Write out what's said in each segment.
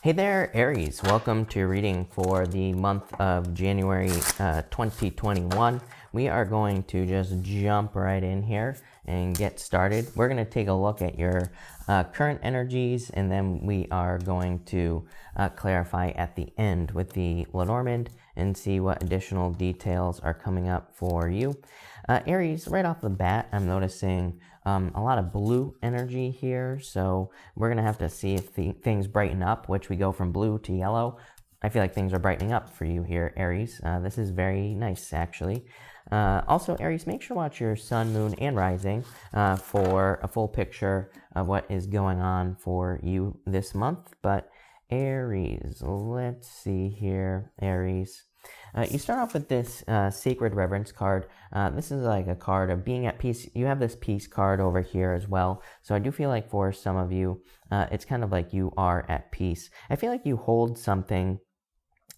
Hey there, Aries. Welcome to your reading for the month of January 2021. We are going to just jump right in here and get started. We're going to take a look at your current energies, and then we are going to clarify at the end with the Lenormand and see what additional details are coming up for you. Aries, right off the bat, I'm noticing a lot of blue energy here, so we're going to have to see if things brighten up, which we go from blue to yellow. I feel like things are brightening up for you here, Aries. This is very nice, actually. Also, Aries, make sure to watch your sun, moon, and rising for a full picture of what is going on for you this month. But Aries, let's see here, Aries. You start off with this Sacred Reverence card. This is like a card of being at peace. You have this peace card over here as well. So I do feel like for some of you, it's kind of like you are at peace. I feel like you hold something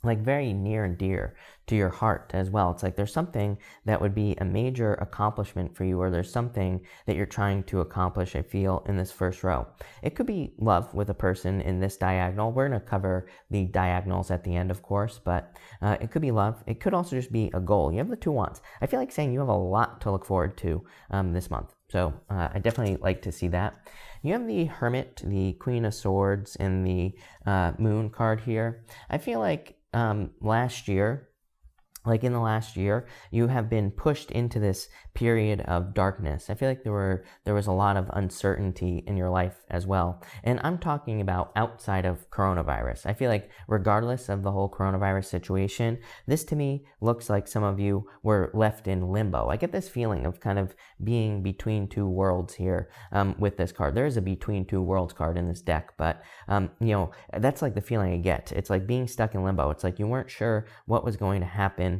like very near and dear to your heart as well. It's like there's something that would be a major accomplishment for you, or there's something that you're trying to accomplish, I feel, in this first row. It could be love with a person in this diagonal. We're going to cover the diagonals at the end, of course, but it could be love. It could also just be a goal. You have the two wands. I feel like saying you have a lot to look forward to this month. So I definitely like to see that. You have the Hermit, the Queen of Swords, and the Moon card here. I feel like last year, in the last year, you have been pushed into this period of darkness. I feel like there was a lot of uncertainty in your life as well. And I'm talking about outside of coronavirus. I feel like regardless of the whole coronavirus situation, this to me looks like some of you were left in limbo. I get this feeling of kind of being between two worlds here with this card. There is a between two worlds card in this deck, but that's like the feeling I get. It's like being stuck in limbo. It's like you weren't sure what was going to happen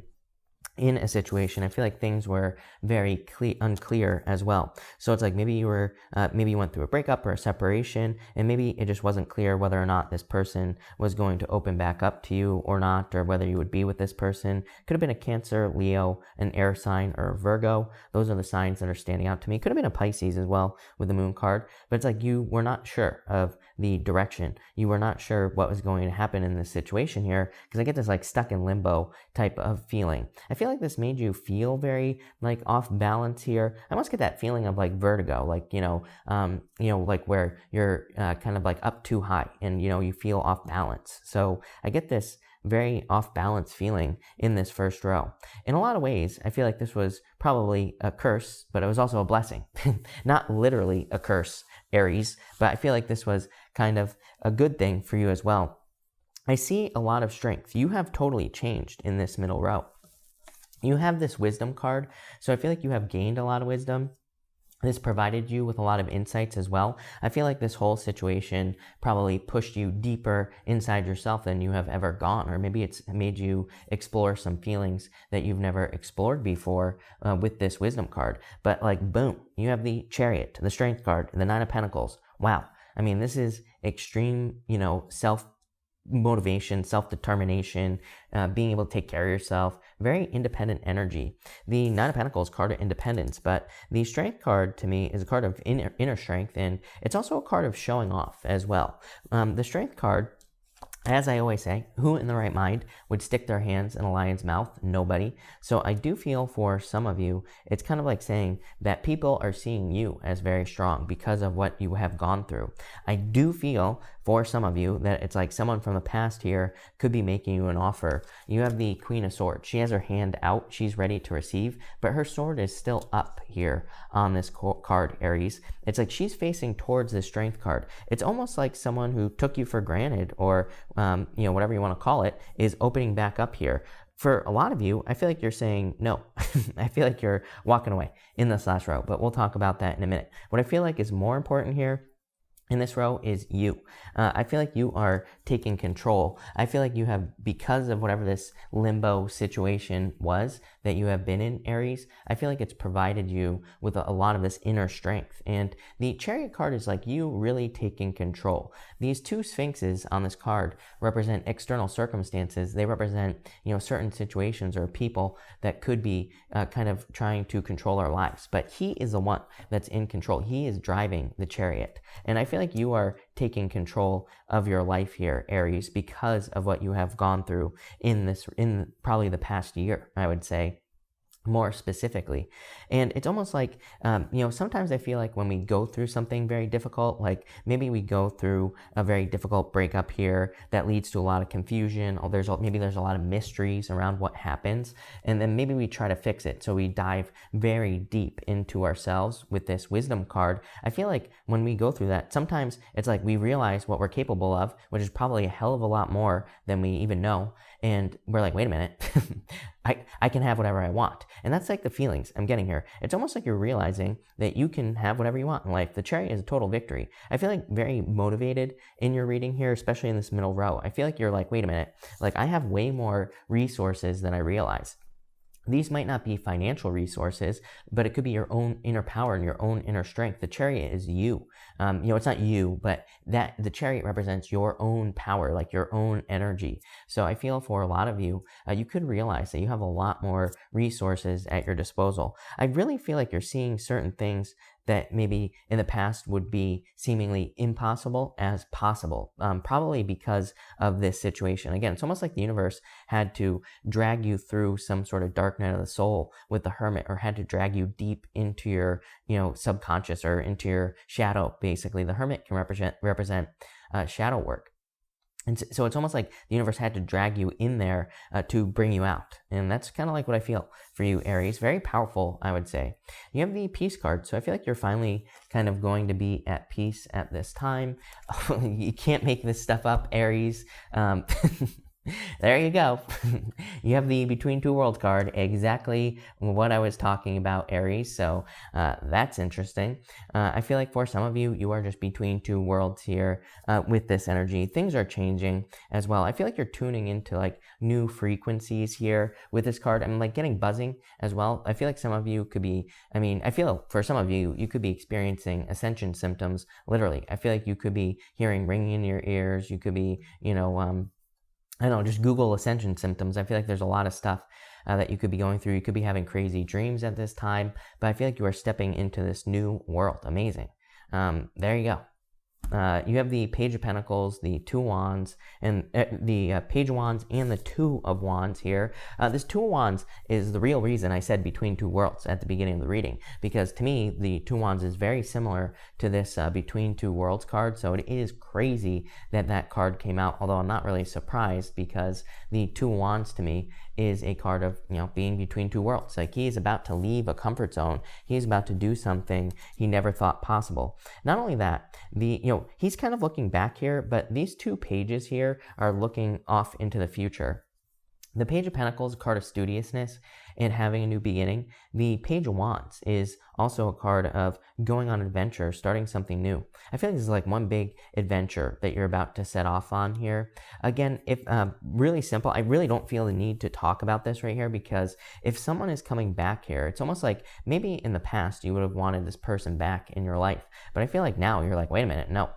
in a situation. I feel like things were very unclear as well. So it's like maybe you went through a breakup or a separation, and maybe it just wasn't clear whether or not this person was going to open back up to you or not, or whether you would be with this person. Could have been a Cancer, Leo, an air sign, or a Virgo. Those are the signs that are standing out to me. Could have been a Pisces as well with the Moon card, but it's like you were not sure of the direction. You were not sure what was going to happen in this situation here, because I get this like stuck in limbo type of feeling. I feel like this made you feel very like off balance here. I almost get that feeling of like vertigo, like like where you're kind of like up too high and you feel off balance. So I get this very off balance feeling in this first row. In a lot of ways, I feel like this was probably a curse, but it was also a blessing. Not literally a curse, Aries, but I feel like this was kind of a good thing for you as well. I see a lot of strength. You have totally changed in this middle row. You have this wisdom card, so I feel like you have gained a lot of wisdom. This provided you with a lot of insights as well. I feel like this whole situation probably pushed you deeper inside yourself than you have ever gone, or maybe it's made you explore some feelings that you've never explored before with this wisdom card. But like, boom, you have the Chariot, the Strength card, the Nine of Pentacles. Wow. I mean, this is extreme, self-motivation, self-determination, being able to take care of yourself, very independent energy. The Nine of Pentacles card of independence, but the Strength card to me is a card of inner strength, and it's also a card of showing off as well. The Strength card, as I always say, who in the right mind would stick their hands in a lion's mouth? Nobody. So I do feel for some of you, it's kind of like saying that people are seeing you as very strong because of what you have gone through. I do feel for some of you that it's like someone from the past here could be making you an offer. You have the Queen of Swords. She has her hand out. She's ready to receive, but her sword is still up here on this card, Aries. It's like she's facing towards the Strength card. It's almost like someone who took you for granted, or whatever you want to call it, is opening back up here. For a lot of you, I feel like you're saying no. I feel like you're walking away in this last row, but we'll talk about that in a minute. What I feel like is more important here in this row is you. I feel like you are taking control. I feel like you have, because of whatever this limbo situation was that you have been in, Aries, I feel like it's provided you with a lot of this inner strength. And the Chariot card is like you really taking control. These two Sphinxes on this card represent external circumstances. They represent, certain situations or people that could be kind of trying to control our lives. But he is the one that's in control. He is driving the Chariot. And I feel feel like you are taking control of your life here, Aries, because of what you have gone through in probably the past year, I would say, more specifically. And it's almost like, sometimes I feel like when we go through something very difficult, like maybe we go through a very difficult breakup here that leads to a lot of confusion, or maybe there's a lot of mysteries around what happens, and then maybe we try to fix it. So we dive very deep into ourselves with this wisdom card. I feel like when we go through that, sometimes it's like we realize what we're capable of, which is probably a hell of a lot more than we even know. And we're like, wait a minute, I can have whatever I want. And that's like the feelings I'm getting here. It's almost like you're realizing that you can have whatever you want in life. The Chariot is a total victory. I feel like very motivated in your reading here, especially in this middle row. I feel like you're like, wait a minute, like I have way more resources than I realize. These might not be financial resources, but it could be your own inner power and your own inner strength. The Chariot is you. It's not you, but that the Chariot represents your own power, like your own energy. So I feel for a lot of you, you could realize that you have a lot more resources at your disposal. I really feel like you're seeing certain things that maybe in the past would be seemingly impossible as possible, probably because of this situation. Again, it's almost like the universe had to drag you through some sort of dark night of the soul with the Hermit, or had to drag you deep into your, subconscious or into your shadow. Basically, the Hermit can represent shadow work. And so it's almost like the universe had to drag you in there to bring you out. And that's kind of like what I feel for you, Aries. Very powerful, I would say. You have the Peace card. So I feel like you're finally kind of going to be at peace at this time. You can't make this stuff up, Aries. There you go. You have the Between Two Worlds card, exactly what I was talking about, Aries. So that's interesting. I feel like for some of you, you are just between two worlds here with this energy. Things are changing as well. I feel like you're tuning into like new frequencies here with this card. I'm like getting buzzing as well. I feel like some of you could be, I feel for some of you, you could be experiencing ascension symptoms, literally. I feel like you could be hearing ringing in your ears. You could be, I don't know, just Google ascension symptoms. I feel like there's a lot of stuff that you could be going through. You could be having crazy dreams at this time, but I feel like you are stepping into this new world. Amazing. There you go. You have the Page of Pentacles, the Two Wands, and the Page of Wands and the Two of Wands here. This Two of Wands is the real reason I said Between Two Worlds at the beginning of the reading, because to me, the Two of Wands is very similar to this Between Two Worlds card. So it is crazy that that card came out, although I'm not really surprised, because the Two of Wands to me is a card of, being between two worlds. Like he is about to leave a comfort zone. He is about to do something he never thought possible. Not only that, he's kind of looking back here, but these two pages here are looking off into the future. The Page of Pentacles, a card of studiousness and having a new beginning. The Page of Wands is also a card of going on an adventure, starting something new. I feel like this is like one big adventure that you're about to set off on here. Again, if really simple, I really don't feel the need to talk about this right here, because if someone is coming back here, it's almost like maybe in the past you would have wanted this person back in your life, but I feel like now you're like, wait a minute, no,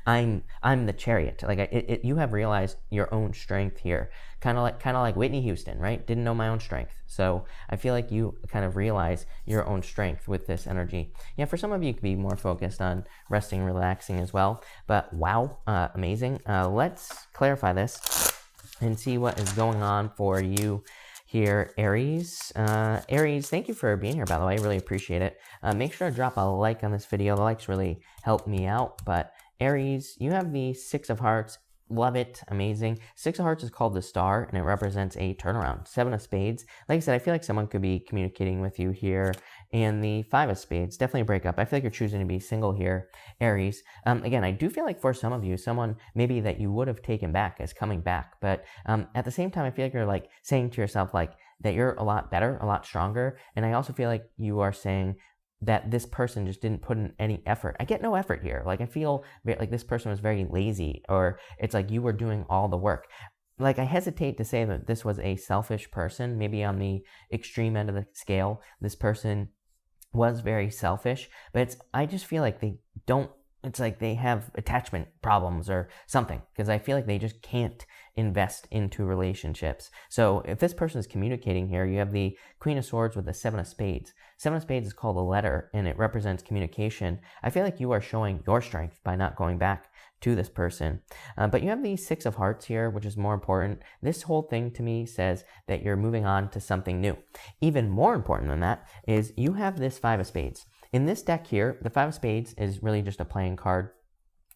I'm the Chariot. Like you have realized your own strength here, kind of like Whitney Houston, right? Didn't know my own strength. So I feel like you kind of realize your own strength with this energy. Yeah, for some of you, it could be more focused on resting, relaxing as well. But wow, amazing. Let's clarify this and see what is going on for you here, Aries. Aries, thank you for being here, by the way. I really appreciate it. Make sure to drop a like on this video. The likes really help me out. But Aries, you have the Six of Hearts. Love it. Amazing. Six of Hearts is called the Star, and it represents a turnaround. Seven of Spades. Like I said, I feel like someone could be communicating with you here. And the Five of Spades, definitely a breakup. I feel like you're choosing to be single here, Aries. Again, I do feel like for some of you, someone maybe that you would have taken back is coming back. But at the same time, I feel like you're like saying to yourself like that you're a lot better, a lot stronger. And I also feel like you are saying that this person just didn't put in any effort. I get no effort here. Like I feel like this person was very lazy, or it's like you were doing all the work. Like I hesitate to say that this was a selfish person, maybe on the extreme end of the scale. This person was very selfish, but I just feel like they don't it's like they have attachment problems or something, because I feel like they just can't invest into relationships. So if this person is communicating here, you have the Queen of Swords with the Seven of Spades. Seven of Spades is called a letter, and it represents communication. I feel like you are showing your strength by not going back to this person. But you have the Six of Hearts here, which is more important. This whole thing to me says that you're moving on to something new. Even more important than that is you have this Five of Spades. In this deck here, the Five of Spades is really just a playing card.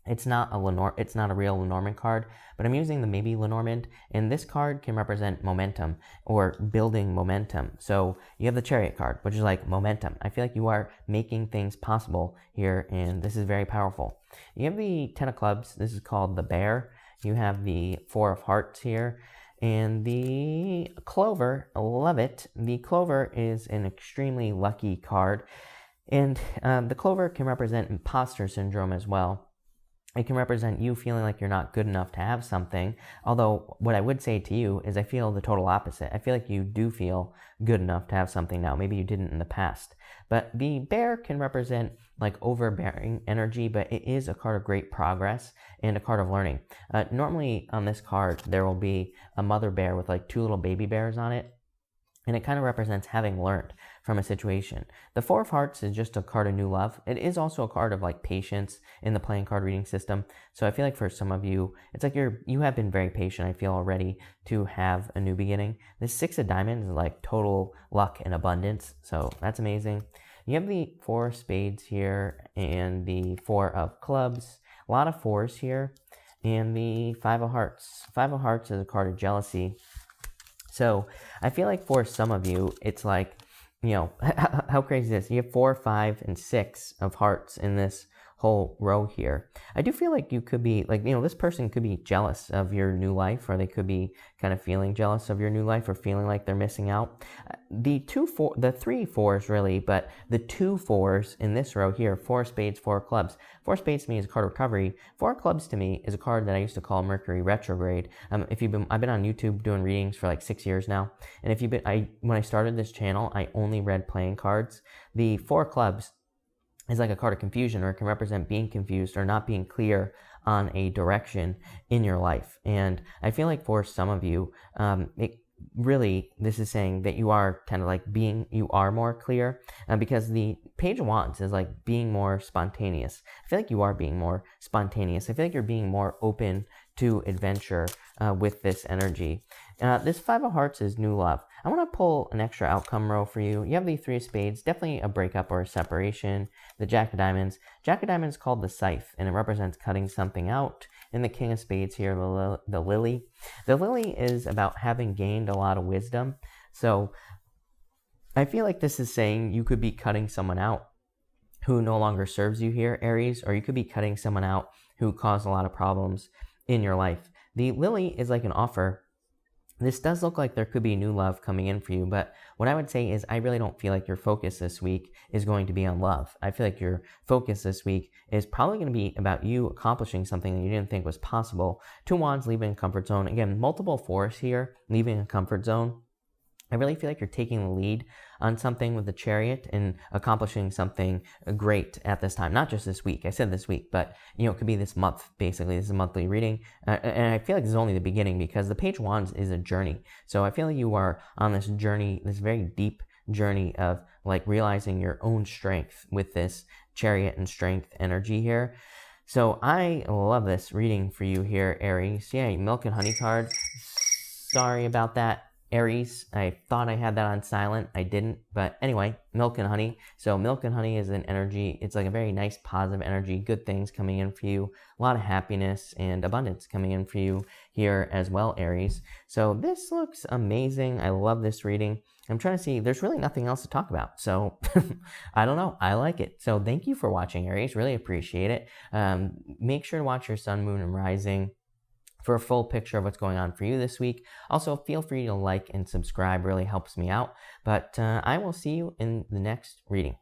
It's not a real Lenormand card, but I'm using the maybe Lenormand, and this card can represent momentum or building momentum. So you have the Chariot card, which is like momentum. I feel like you are making things possible here, and this is very powerful. You have the Ten of Clubs. This is called the Bear. You have the Four of Hearts here, and the Clover. I love it. The Clover is an extremely lucky card, and the Clover can represent imposter syndrome as well. It can represent you feeling like you're not good enough to have something. Although what I would say to you is I feel the total opposite. I feel like you do feel good enough to have something now. Maybe you didn't in the past. But the Bear can represent like overbearing energy, but it is a card of great progress and a card of learning. Normally on this card, there will be a mother bear with like two little baby bears on it. And it kind of represents having learned from a situation. The Four of Hearts is just a card of new love. It is also a card of like patience in the playing card reading system. So I feel like for some of you, it's like you have been very patient, I feel, already to have a new beginning. The Six of Diamonds is like total luck and abundance. So that's amazing. You have the Four of Spades here and the Four of Clubs. A lot of fours here. And the Five of Hearts. Five of Hearts is a card of jealousy. So I feel like for some of you, it's like, you know, how crazy is this? You have 4, 5, and 6 of hearts in this whole row here. I do feel like you could be like, you know, this person could be jealous of your new life, or they could be kind of feeling jealous of your new life or feeling like they're missing out. The 3 fours really, but the 2 4s in this row here, 4 spades, 4 clubs. 4 spades to me is a card of recovery. 4 clubs to me is a card that I used to call Mercury retrograde. I've been on YouTube doing readings for like 6 years now. And when I started this channel, I only read playing cards. The 4 clubs is like a card of confusion, or it can represent being confused or not being clear on a direction in your life. And I feel like for some of you, this is saying that you are kind of like you are more clear, because the Page of Wands is like being more spontaneous. I feel like you are being more spontaneous. I feel like you're being more open to adventure with this energy. This Five of Hearts is new love. I want to pull an extra outcome row for you. You have the Three of Spades, definitely a breakup or a separation. The Jack of Diamonds. Jack of Diamonds is called the Scythe, and it represents cutting something out. And the King of Spades here, the Lily. The Lily is about having gained a lot of wisdom. So I feel like this is saying you could be cutting someone out who no longer serves you here, Aries, or you could be cutting someone out who caused a lot of problems in your life. The Lily is like an offer. This does look like there could be new love coming in for you, but what I would say is I really don't feel like your focus this week is going to be on love. I feel like your focus this week is probably going to be about you accomplishing something that you didn't think was possible. 2 Wands, leaving a comfort zone. Again, multiple fours here, leaving a comfort zone. I really feel like you're taking the lead on something with the Chariot and accomplishing something great at this time. Not just this week. I said this week, but you know, it could be this month, basically. This is a monthly reading. And I feel like this is only the beginning, because the Page of Wands is a journey. So I feel like you are on this journey, this very deep journey of like realizing your own strength with this Chariot and strength energy here. So I love this reading for you here, Aries. Yeah, Milk and Honey card. Sorry about that, Aries. I thought I had that on silent. I didn't. But anyway, Milk and Honey. So Milk and Honey is an energy. It's like a very nice, positive energy. Good things coming in for you. A lot of happiness and abundance coming in for you here as well, Aries. So this looks amazing. I love this reading. I'm trying to see. There's really nothing else to talk about. So I don't know. I like it. So thank you for watching, Aries. Really appreciate it. Make sure to watch your sun, moon, and rising for a full picture of what's going on for you this week. Also, feel free to like and subscribe, really helps me out. But I will see you in the next reading.